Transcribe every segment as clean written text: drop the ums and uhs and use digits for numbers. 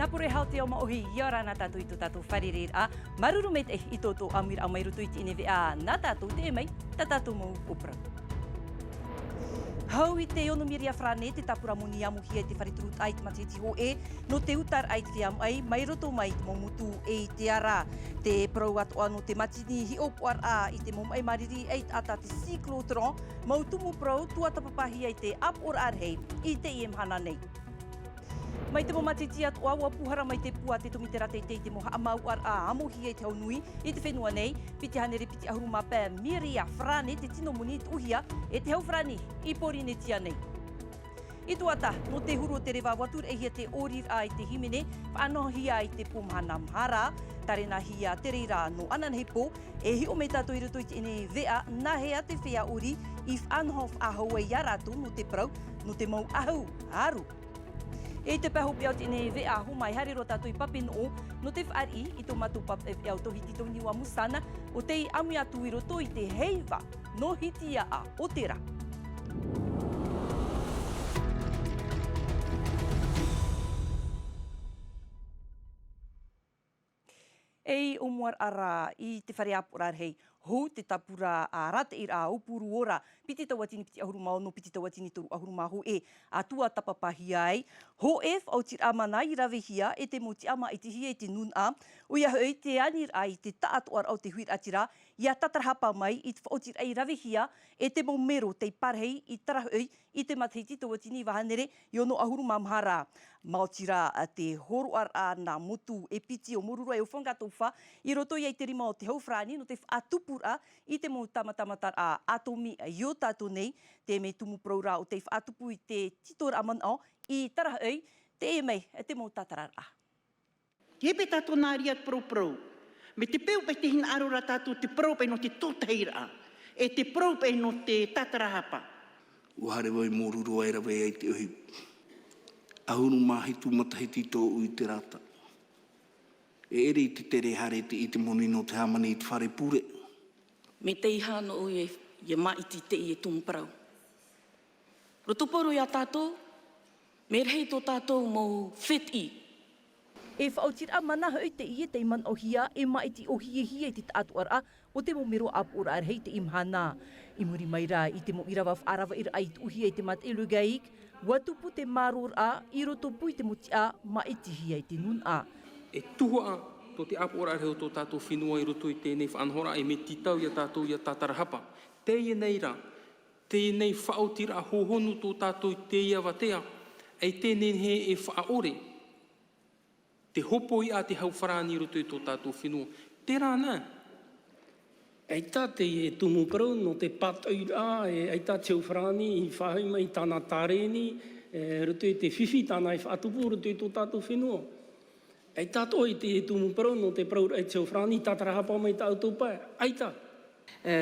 Napure haute o maohi iora na tatu i tu tatu wharerer a marurumete i toto amir a mairutu i tine a na tatu te mai ta tatu mo upra. Hau i te ono miria frane te tapura moni amu hia te whariturut ai te matiti ho e no te utar ai te am ai mairoto mai te momutu e te ara te prau atu ano te matini hi opuar a i te mom ai mariri ai ata te cyclotron mautumu prau tuata papahi ai te ap or arhei i te iem hana nei. Mai te mo matiti atu awa puhara mai te pua te tumitera te mo haamau ar a amuhi e te haunui i te whenua nei, piti hanere piti ahuruma pē miria frane te tino muni te uhia e te hau frane i pori ne tia nei. I tuata, no te huru o te rewa watur e hia te orir a i te himene, whaanohia i te pumhana mhara, tarena hia te reira no ananhepo, e hi o me tato i ruto i te ene vea, na hea te whea ori, i whanhof ahau e yaratu no te prau, no te mau ahu, haru. E te paho pia o tēne vea humai harero tātou i papino no te whaari i tō matu pap e au tohi tito niwa musana o te amu atu i roto i te heiva no hitia a otera. Ei o muar ara i te whare apura hei, hou te tapura a rata i a upuru ora, piti tawatini piti ahuruma no piti tawatini toru ahuruma ho e, a tua tapapahi ai, ho e au tir amana i rawe hia e te moti ama i te hia i te nun a, o ia hoi te anir ai te taatuar au te huir atira, ia tatarahapa mai i te whaotir ai rawe hia e te momero te parhei i tarahoi i te matheiti tawatini wahanere i ono ahuruma mhara. Maotira te horoar a nā motu e piti o morura e o whangatofa i roto i te rima o te haufrani no te whaatupura i te mo tamatamatar a atomi i o tātou nei te me tumu praura o te whaatupu i te titora amanao i tarahoi te e mei te mo tatarar a. Hepe tātou nāri at pro. Me te peu pe te hina arora tātou te pro pe no te totaira e te pro pe no te tatarahapa. Uhare wai moruro ai rawe ai te ohi. Ahuru mahi tu matahiti tō ui te rata. E ere i te tere hare te i te moni no te hamani i te whare pure. Me te iha no ui e maiti te i e tumparau. Rotoporo i a tātou, me rei tō tātou mō whit i. E whaotira mana hoi te i te iman o hia e maiti o hia i te taatuara o te momero apura ar hei te imhana. I muri mai rā i te mo irawa whaarawa ira ai te uhia i te mat elugaik, watupu te maror a i roto pui te muti a maiti hia i te nun a. E tuhua tō te apura ar heo tō tātou whenua i roto i tēnei whaanhora e me titau i a tātou i a tatarahapa. Te i nei rā, te i nei whaotira hohonu tō tātou i te ia watea, e tēnei he e whaore. Te hopo i a te hauwharani roto i tō tātou whenua. Te rāna. Eita te e tumu parau no te pataura, eita te hauwharani i whahau mai tāna tāreni, roto i te whiwhi tāna i whaatupu roto i tō tātou whenua. Eita tō i te e tumu parau no te parau e te hauwharani tatarahapa mai tā autopai. Eita.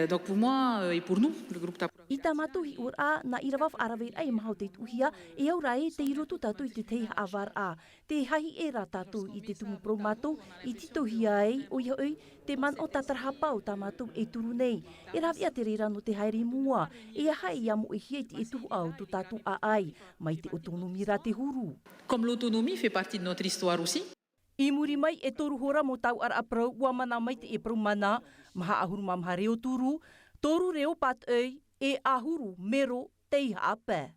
Donc pour moi et pour nous, le groupe Tapura. I tā matuhi ura na i rawaf arawir ai mahau te tuhia e au rai te irotu tātou i te teiha awar a. Te hahi e rā tātou i te tumu pro mātou i titohia ai o ia oi te man o tatarahapa o tā mātou e turu nei. E rawia te reira no te haere mua e aha i amu e hia i te e tuhu au tu tātou a ai mai te autonomi rā te huru. Comme l'autonomie fait partie de notre histoire aussi. I muri mai e toru hora mo tau ar aprau ua mana mai te e prau mana, maha ahuru mamha reo turu, toru reo pat ei e ahuru mero teiha apē.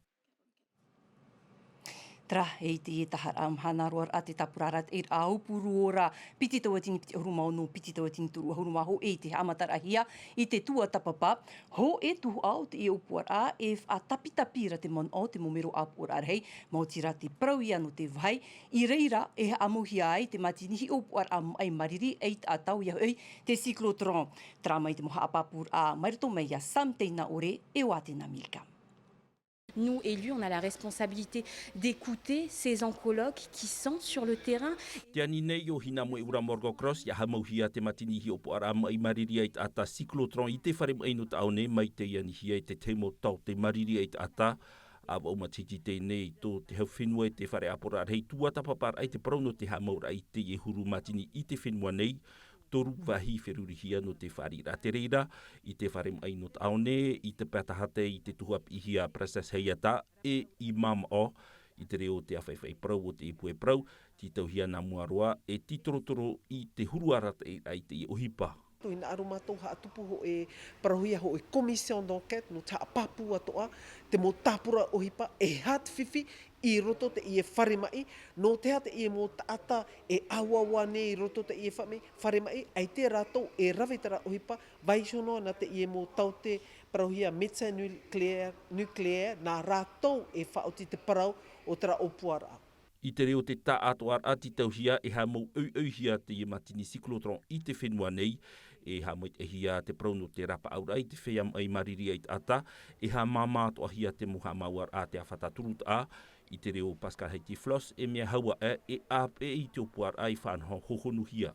Tra, e te e tahar amhana roar a te tapurarat e aupuru ora, piti tawatini piti ahuruma ono, piti tawatini turu ahuruma ho e te amatarahia i te tua tapapa, ho e tuhu au te e upuar a e whaatapitapira te mon o te momero apuar arhei, mautira te prau ia no te vai, i reira e amuhia ai te matinihi upuar a ai mariri e a tau ia hoi te cyclotron. Tra mai te moha apapur a marito mai a samteina ore e watena milka. Nous, élus, on a la responsabilité d'écouter ces oncologues qui sont sur le terrain. Tiani nei o hina mo ura morgo cross ya hamauhia te matini hi opo ara mai mariri ai ata cyclotron i te whare mai no taone mai te iani hi te teimo tau te mariri ai ata a o matiti te nei tō te hau whenua te whare apora hei tuata papar ai te prono te hamaura i te e huru matini i te whenua nei toru wahi wherurihia no te whari rā te reira, i te whare mai no taone, i te patahate, i te tuhuap ihia Princess Heiata, e i mam o, I te reo te awhaiwhai prau o te ipue prau, ti tauhia nā muaroa e titorotoro i te huruarata ai te i ohipa. To ina aru mātou ha atupu ho e parahuia ho e commission d'enquête no ta papu atoa te mo tapura ohipa e hat fifi I roto te I e whare mai, no te hata I e mō taata e awawa ne I roto te I e whare mai, ai te rātou e rawetara ohipa, vaisono na te I e mō taute parahuia metsa nuclear, nā rātou e whaoti te parau o tera opuara. I te reo te tā atoar ati tauhia e ha mau auhia te I matini cyclotron I te whenua nei, e ha moit e hia te prauno te rapa aurai te wheam ai mariri ai ata, e ha māmato a hia te muha mauar a te awhataturut a, I te reo Pascal Haiti Floss e mea haua e ape I te opuar ai whanho hohonu hia.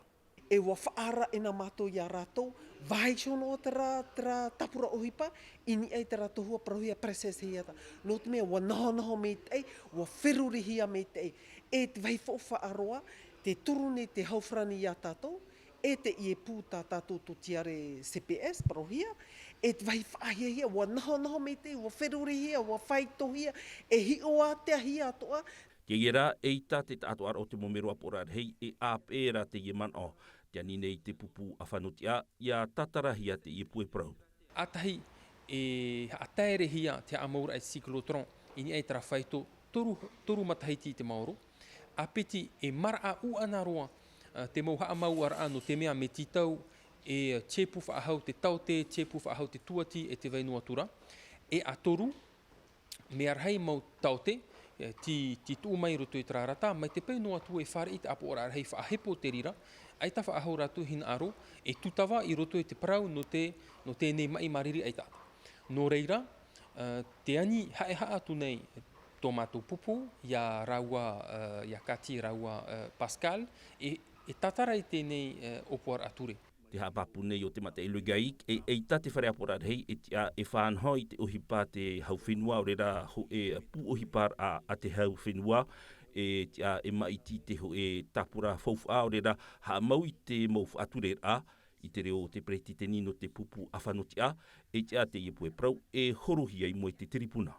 E wa whaara e nā mātou I a rātou, vaisono tera tapura ohipa, ini ai tera tohua parahuia process hiata. No te mea wa naho me tei, wa wheruri hia me tei. E te waifo whaaroa, te turune te haufrani I a tātou, e te I e pū tā tātou to tiare CPS, parohia, e te vai whaahia hia, wa naho me te, wa wheruri hia, wa whaito hia, e hi o a te hia atoa. Te iera, e ita te atoar o te momero aporar hei, e apera te ieman o, te anine I te pupu a whanotia, ia tatarahia te I pue prau. Atahi, e ataere hia te amaura ai cyclotron, ini ai tera whaito, toru matahiti te maoro, a peti e mara a u ana roa, te mau haa mau ara ano te mea me titau e chepu whaahau te taute, chepu whaahau te tuati e te wainua tura. E a toru, me arhei mau taute, ti tuu mai roto I trārata, mai te painua tu e whare I te apo ora arhei whaahepo te rira, ai ta whaahau ratu hina aro, e tutawa I roto I te parau no te nei mai mariri ai tata. No reira, te ani hae haa atu nei, tō mātou pupu, ia raua, ia kati raua Pascal, e tatara I tēnei opoar ature. Te hapapu nei o te mate Lugaik, e tate whare aporar hei, e whanho I te ohipa te hau whenua, o reira ho e pu ohipar a te hau whenua, e maiti te ho e tapura whauwha, o reira ha mau I te mau ature a, I te reo te preti te nino te pupu a whanotia, e te iepu e prau, e horohia I moe te tiripuna.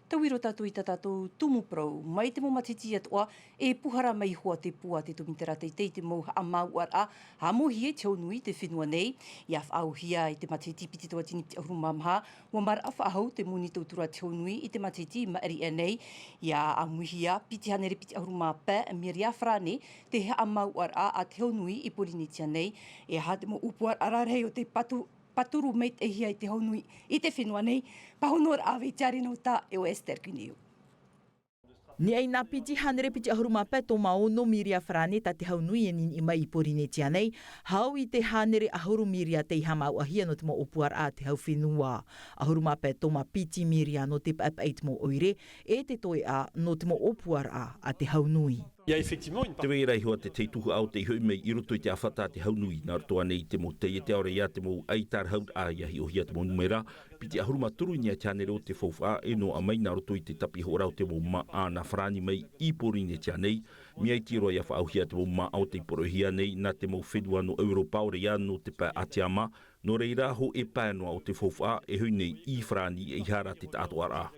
Tauiro tātou I tātou tumu prau, mai te mo matiti atoa, e puhara mai hoa te pua te tumitera teitei te mau amau ar a, ha mohi e te nui te whenua nei, ia whaau hia I te matiti piti toa tini piti ahuru mamha, wa mara a whaahau te muni tautura te nui I te matiti maari e nei, ia amuhia piti hanere piti ahuru mapē, miria whrane, te hea amau ar a te nui I porinitia nei, e ha te mo upuar ararei o te paturu mei te hia I te haunui I te whenua nei, pahonor awe te arena o tā e o Esther Kineo. Ni ai nā piti hanere piti ahuru mapē tō maono miria whrane ta te haunui e nini mai I Porinetia nei, hau I te hanere ahuru miria te hamau ahia no te mo opuar a te hau whenua. Ahuru mapē tō ma piti miria no te pap-ait mo oire, e te toi a no te mo opuar a te haunui. Te wei rai hoa te teituhu au te hui mei I roto I te awhata te haunui, nā roto anei te mo te aore ia te mo aitar haut a iahi o hia te mo numera, piti ahuruma turu nia te anere o te whauwha e no a mai nā roto I te tapi horau te mo ma a na whrani mai I porine te anei, mi ai tiro ia whaau hia te mo ma au te porohia nei, nā te mo whenua no Europa ore ia no te pā atiama, no reira ho e pānoa o te whauwha e hui nei I whrani e ihara te tātua a.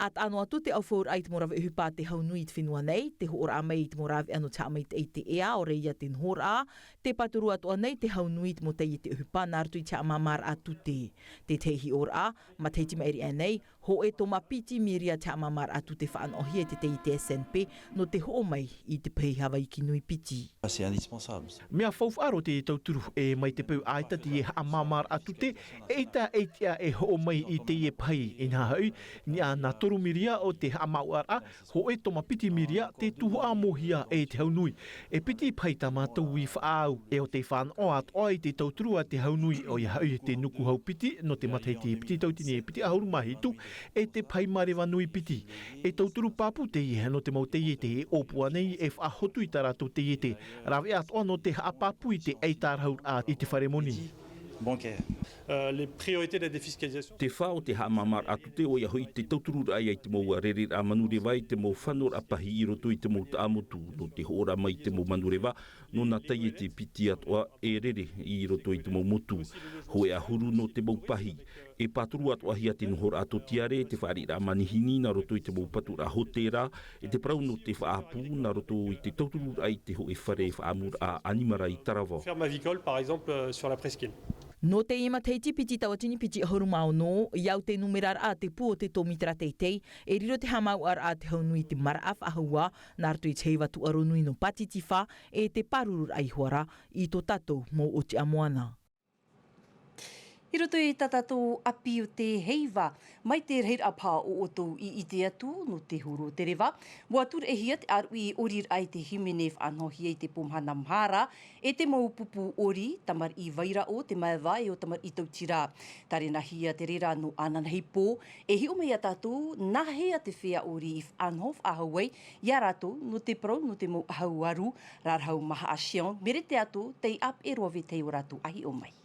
At ano atu te au whaur ai te morawe uhupa te haunui te whenua nei, te hoora a mai te morawe anu te amai te te ea o reia te nhora a, te paturu atu anei te haunui te mo te te uhupa nārtu I te amamar atu te. Te tehi ora a, ma teiti mairi anei, ho e tō mapiti miria te amamar atu te whaan ohi e te te SNP, no te ho mai I te pei hawa I ki nui piti. C'est indispensable. Mea whauwharo te tauturu e mai te peu aita te e amamar atu te, e ta e tia e ho mai I te e pai I nā hau, ni a nā toru miria o te amauar a, ho e tō mapiti miria te tuhu a mohia e te haunui. E piti pai ta mātou I whaau, e o te whaan o at oi te tauturua te haunui o ia hau te nuku hau piti, no te matai te piti tautini e piti ahuru mahitu, e te pai marewa nui piti. E tauturu papu te ie no te mau te ie te e opua nei e whahotu I tarato te ie te. Rawe at o no te haapapu I te eitar haur a I te wharemoni. Les priorités de la défiscalisation. Te whao te haamamar atu te o ia hoi te tauturu ai te mau rerer a manurewa I te mau whanor apahi I roto I te mau taamotu no te hora mai te mau manurewa no nā tai e te piti atoa e rere I roto I te mau motu. Hoe a huru no te mau pahi. E paturu atu ahia tino hora atu tiare te whaari ra manihini na roto i te maupatu ra hotera e te prau no te whaapu na roto i te tauturu ai te ho e whare whaamur a animara i Tarawa. Ferme avicole, par exemple, sur la presqu'île. No te ima teiti piti tawatini piti horu mau no, iau te numerar a te pu o te tomitra teitei, e riro te hamau ar a te haunui te maraf ahua, nartu i te heiva tu aronui no patitifa, e te parurur ai huara i to tatou mo o te amoana. I roto i tatato api o te heiva, mai te reir apa o oto i te atu no te huro te rewa. Wa tur e hia te aru i orir ai te Himenef anohi e te pomhana mhara, e te maupupu ori, tamar i vaira o te maewa e o tamar i tautira. Tare na hia te rera no ananahei pō, e hi o mea tātou, nahea te whea ori i anhof ahauei, ia rato no te pro no te mo ahauaru, rarhau maha a Sion, mere te ato, te ap e roave te o rato ahi o mai.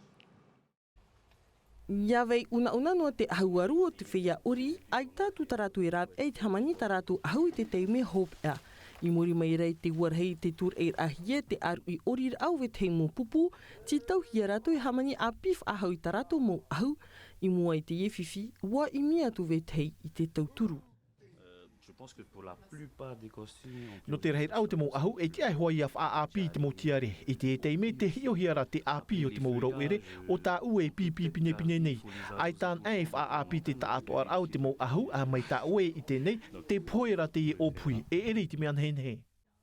Ia vei una no te ahuaru o te whia ori, ai tātu taratu e rāp e te hamani taratu ahu i te teime hope ea. I mori mai rei te warhei te tur e rahie te aru i ori au ve te mo pupu, ti tau hia ratu e hamani a pif ahu i taratu mo ahu, i mua i te iewhiwhi, wa i mia tu ve tei i te tauturu. No te rei au te mo ahu e te ai hoi a whaapi te mo tiare, i te teime te hiohiara te api o te mo rauere o tā ue pipi pine pine nei. Ai tān ai whaapi te tātoar au te mo ahu a mai tā ue i te nei, te poera te i opui, e eri te mean henhe.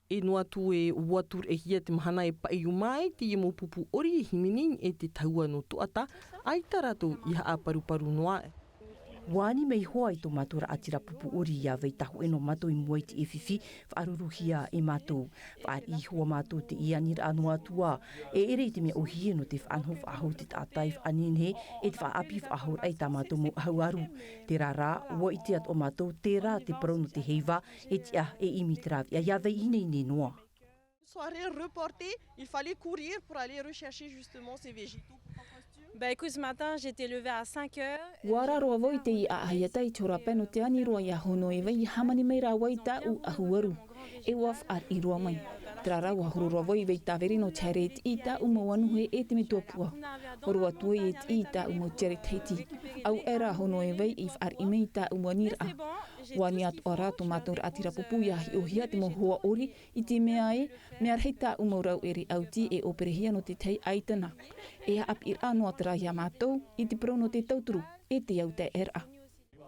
E noa tu e watur e hia te mahana e pai umai te i mo pupu ori e himinin e te taua no tuata, ai taratu i haa paru noa e. Wani mei hoa i tō matura atira pupu ori ia vei tahu eno mato i mua i te ewhiwhi, whaaruruhia e mato, whaar i hoa mato te ianira anua atua, e ere i te mea ohie no te whanhof ahau te tātai whanenhe, e te whaapi whahau ai tā mato mo ahauaru. Te rara, ua i te at o mato, te rā te prono te heiva, e tia e imi te rāwia, ia vei ine ine noa. Soirée reportée, il fallait courir pour aller rechercher justement ces végétaux. Ben écoute, ce matin, j'étais levée à 5 heures. Wara roa voi te i a ahaiata i tora peno te ani roa i a hono e wei hamani mai rā wai tā u ahuaru. E waf ar i roa mai. Trara wa huru roa voi vei tā veri no tare i tā u mawanuhe e te me tuapua. Horua tue e i tā u mau tere teiti. Au era hono e wei i ar i mei tā u manira. Wani atu ara to matur atira pupu ia hi ohia te mohua ori i te mea e, mea rei tā u maurau eri auti e operehia no te tei aitana. E ha ap ir anua te rahi a mātou i te prono te tauturu e te au te era.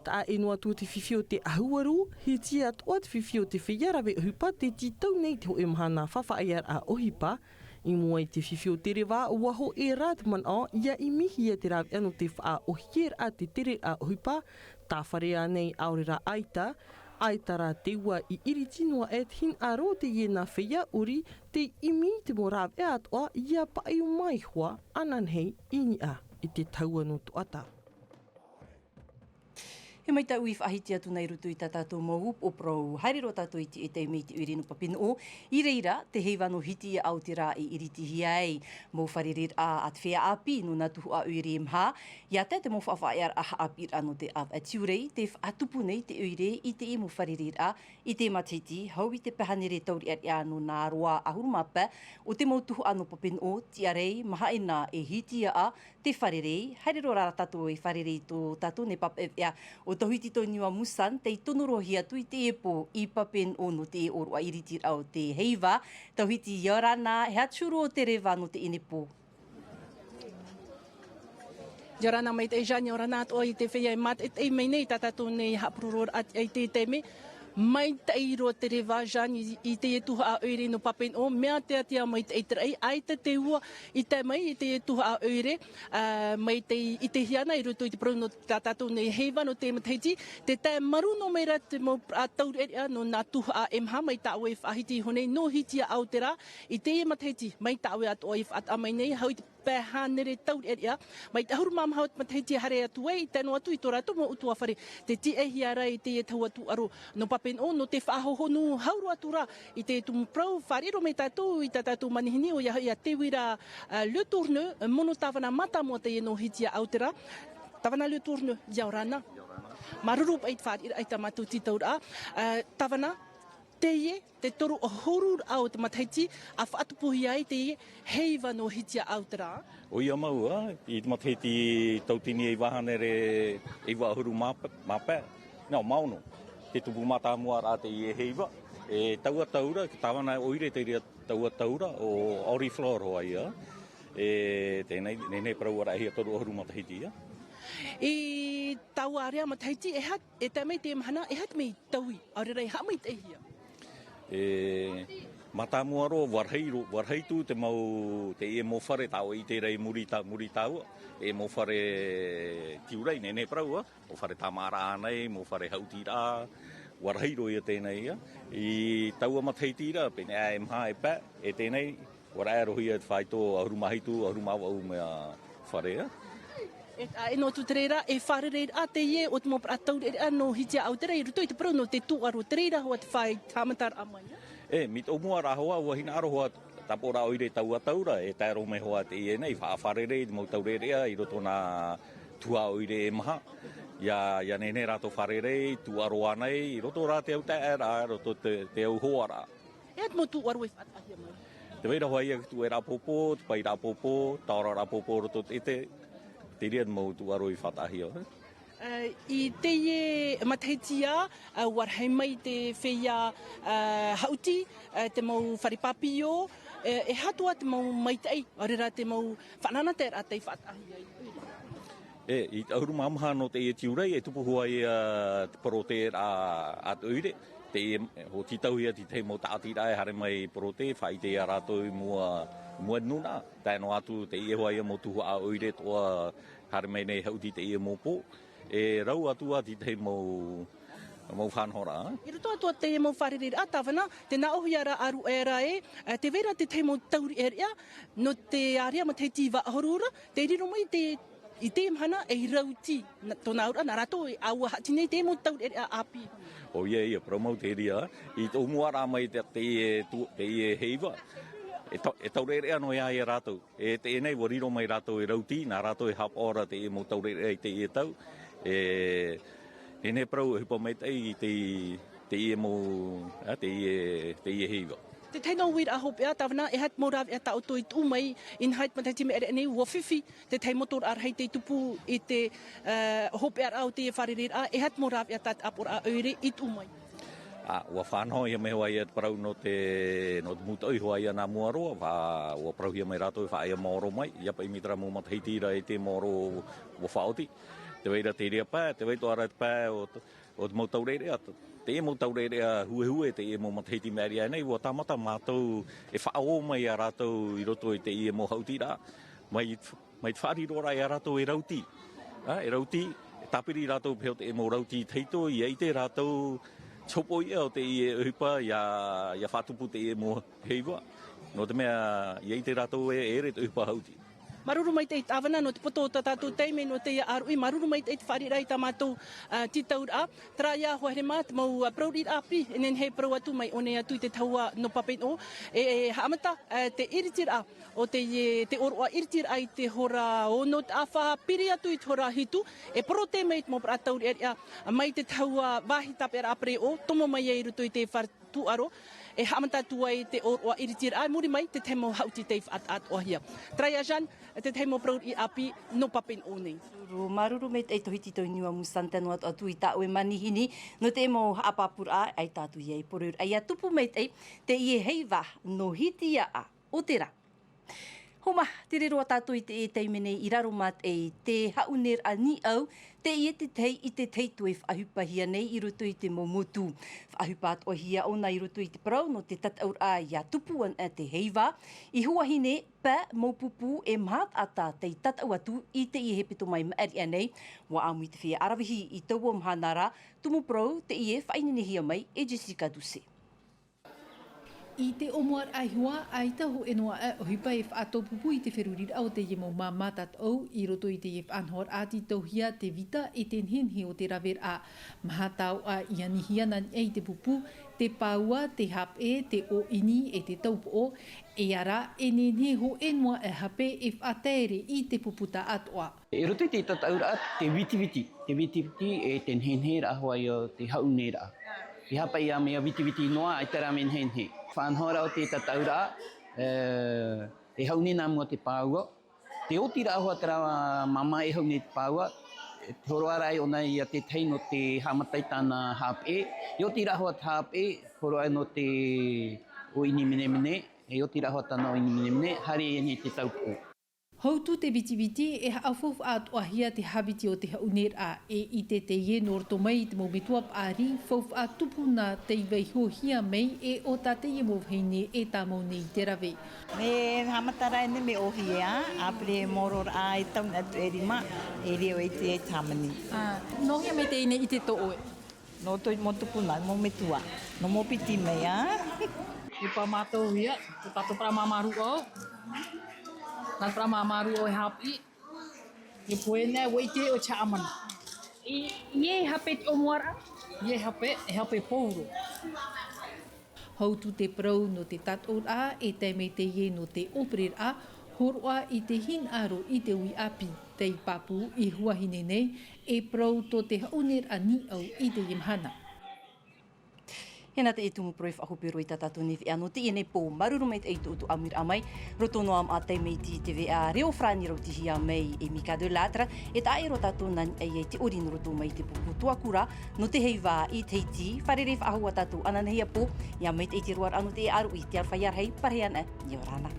Tā e noa tū te whiwhio te ahuaru, he tia toa te whiwhio te whiarawe ohipa te titau nei te ho e mahana whawhaaiar a ohipa, i mua i te whiwhio te rewa, waho e rā te mana, ia i mihi e te rawe anu te wha ohier a te tere a ohipa, tā wharea nei aurera aita, aitara te ua i iritinua e te hin aro te iena whia uri, te imi te mo rawe e atoa, ia pai o mai hoa, ananhei ini a i te taua no tuata. He mai tau i whahiti atu nei rutu i tātou maup o prou. Haere ro tātou i te e teimei te uri no papino o. I reira, te heiva no hiti a Aotearoa i iritihi ai. Mō wharerir a te whea api no nā tuhu a uri mha. Ia te mō whawhaiar a haapir ano te av atiurei, te whaatupu nei te uri i te i mō wharerir a i te matiti, hau i te pehanere tauri ar ia no nā roa ahurumapa o te mō tuhu ano papino o, tiarei, maha ina e hiti a te wharerei. Haere ro rara tātou i wharerei tō tātou ne pap ea o tohiti tō niwa musan, te tonorohi atu i te epo i papen o no te e oroa iritir au te heiva. Tohiti Yorana, hea tūro o te rewa no te inepo. Yorana mai te jani orana atoa i te whea e mat, e mei nei tātou nei hapururor at i te teme. Mai teiro te rewa jani i te tuha a oire no papen o, mea te atia mai te eitrei, ai te ua i te mai i te tuha a oire, mai i te hiana i ruto i te prono tātou nei heiva no te matahiti, te maru no meira te mo tauri eria no nā tuha a emha, mai tāwe whahiti honei no hiti a Aotearoa, i te matahiti, mai tāwe atoa i whaata mai nei, hau i te pehanere tauri eria, mai te ahuru mamahau matahiti hare atu e, i tēnu atu i tō rātou mo utua whare, te ti e hiara i te tau atu aro no papen o, no te whaahohonu hauru atu rā, i te tumu prau wharero me tātou, i tātou manihini o ia te wira Le Tourneux, mono tāwana mata mo te no hiti a Aotearoa, tāwana Le Tourneux, Yorana. Marurup ai whaare ai tā mātou titau rā, tāwana, te toru o horu au te mataiti, a whaatupuhi ai te heiva no hitia au te rā. O ia maua, i te mataiti tautini e wahane re e wahuru mapa, nā mauno, te tupu mata mua rā te i e heiva, e taua taura, ki tawana oire te rea taua taura o Oriflora hoa ia, e tēnei parau ara hia toru o horu matahiti ia. E tau area mataiti e te mei te mahana, e hat mei taui, aurerei ha mei te hia. E matamua ro warheitu te mau te e mo whare tau i te rei muri tau, e mo whare tiurei nene praua, mo whare tamara anei, mo whare hautira, warheiro ia tēnei ia. I taua mataitira, pene a mha e pā, e tēnei, wara e rohi e whaito ahurumahitu, ahurumawau mea wharea. E no tu tereira, e wharerei a te ie o te mo pratau e no hitia au te rei, ruto i te parau no te tuaro tereira hoa te whai tamatar amai. E, mit o mua rahoa, ua hina arohoa tapora oire taua taura, e taero me hoa te ie nei, whaafharerei, te mau taurerea, i roto nā tua oire e maha. Ia nene rato wharerei, tuaro anei, i roto rā te au taera, roto te au hoa rā. E at mo tuaro e whaatahia mai? Te weira hoa ia tu e rā popo, te pai rā popo, taora rā popo roto te te rea mau tuaro i whatahia. I te ie matahitia, warhei mai te whea hauti, te mau wharipapio, e hatua te mau maitei, arera te mau whanana te rā te whatahia i uri. I auru mamaha no te e tiurei, e tupu hua te porote rā at uire, te e ho titau ia te mau tātira e hare mai porote, whai te a rātou mua nuna, tēno atu te ie hoa ia mo tuhu a uire toa hare mai nei hauti te ie mopo, e rau atua ti te mau whanhora. I roto atua te mau wharerere atawhana, te nā ohi ara aru era te vera te te mau tauri erea, no te area ma te tīwa ahorora, te riro mai i te mhana e rauti, tōna aura, nā rato e aua hati nei te mau tauri erea api. O ia, promau te rea, i tō mua rā mai te ie heiva, e taurerea no ia e rātou. E te enei wariro mai rātou e rauti, nā rātou e hapora te e mo taurerea i te e tau. E ne prau e hupa mai te ie mo, te ie heiva. Te teino wira a hopea tawna e hat morav e tau toi tu mai in hait matati me ere nei ua whiwhi te tei motor ar hei te tupu i te hopea au te e wharerer e hat morav e tat apor a eure i tu mai. Ua whanho ia me hoa ia parau no te mutoi hoa ia nā muaroa, ua parau ia mai rātou e whaia moro mai, ia pa imitra mo matahitira e te moro ua whaoti. Te weira te rea pā, te weito ara te pā o te mau taurerea, te e mau taurerea hue te e mau matahiti mēria nei, ua tamata mātou e whaao mai a rātou i roto i te e mau hautira, mai te wharirora e a rātou e rauti. E rauti, e tapiri rātou peo te e mau rauti teito, i eite rātou chopo ia o te i e uhipa, ia whatupu te e mo heiva. No te mea, i eite rātou e ere te uhipa hauti. Maruru mai te tāwana no te poto o tātou teime no te arui, maruru mai te wharirei tā mātou titaura. Tra ia hoa here mā, te mau praurir api, enen hei prau atu mai one atu i te taua no papeno. E haamata te iritira o te oroa iritira i te hora o no te awha piri atu i te hora hitu. E porote mai te mau pratauri eria mai te taua wahi tapera apre o, tomo mai e ruto i te whartu aro. E haamata tua i te oroa iritira, muri mai te temo hauti te whaat o hia. Traia jan, te temo prauri api no papen o nei. Maruru me te tohiti tau niwa musanta no atu i tāu e manihini, no te mo haapapura ai tātu iei porur. Ai a tupu me te ie heiva no hitia a o te rā. Homa, te rero a tātou i te e teimene i raro mat e te hauner a ni au, te i te tei i te teitu e whaahupahia nei i ruto i te momotu. Whaahupat o hia ona i ruto i te parau no te tataur a ia tupuan a te heiva. I huahine, pā maupupu e mahat ata te tatau atu i te i hepeto mai maari anei. Wa amu i te whia arawihi i taua mhanara, tumu parau te i e whainenehia mai e Jessica Duse. I te omoar aihua, ai taho enoa o hipa e whaatopupu i te wherurira o te ye mo mamatat au i roto i te ye whanhor ati tauhia te vita e ten henhi o te raver a mahatau a ianihia na e te pupu, te paua, te hap e, te o ini e te taupo o, e ara e nenhe ho enoa e hape e whaatere i te puputa atoa. E roto i te tataura te viti e ten henhe ra hoa i o te haunera. I hapa ia mea witi noa ai tera men henhe. Whanhora o te tataura, e hauni nā mua te pāua. Te oti rā hoa tera mama e hauni te pāua. Te horo arai o nei ia te teino te hamatai tāna hape. E oti rā hoa te hape, horo ai no te o ini mene. E oti rā hoa tāna o ini mene, hari e ni te taupo. Houtu te biti e haafof at wahia te habiti o te hauner a e I te ye norto mai te mometuap ari fof a tupu na te iweiho hia mei e o ta te ye movheine e ta nei te rave. Me hamatara ene me ohia, apre moror a e tauna tu erima e reo e te tamani. No hia me te ine I te to'oe? No toi mo tupu na, mo metua. No mo piti mea. I pa mātou hia, te tato pra mamaru o. Nā pra mamaru o e hapi. I puene weite o chaaman. Ie hape te omuara? Ie hape, e hape pouro. Houtu te prau no te tator a e te me te ye no te operer a horoa I te hin aro I te ui api te papu I huahine nei e prau to te hauner a ni au I te yemhana. Hena te etumu proif aho pero I tatatu ni te ano te ene pō maruru mei te eitu utu amir amai. Roto no am a te mei ti te vea reo frani rau tihia mei e Mikado Latra. E ta e rotatu nan e te orino roto mei te pupu tuakura. No te hei wā I te iti, whareref aho a tatu ananehia pō. Ia mei te iti ruar anu te e aru I te arwhaiar hei pareana. Ia rana.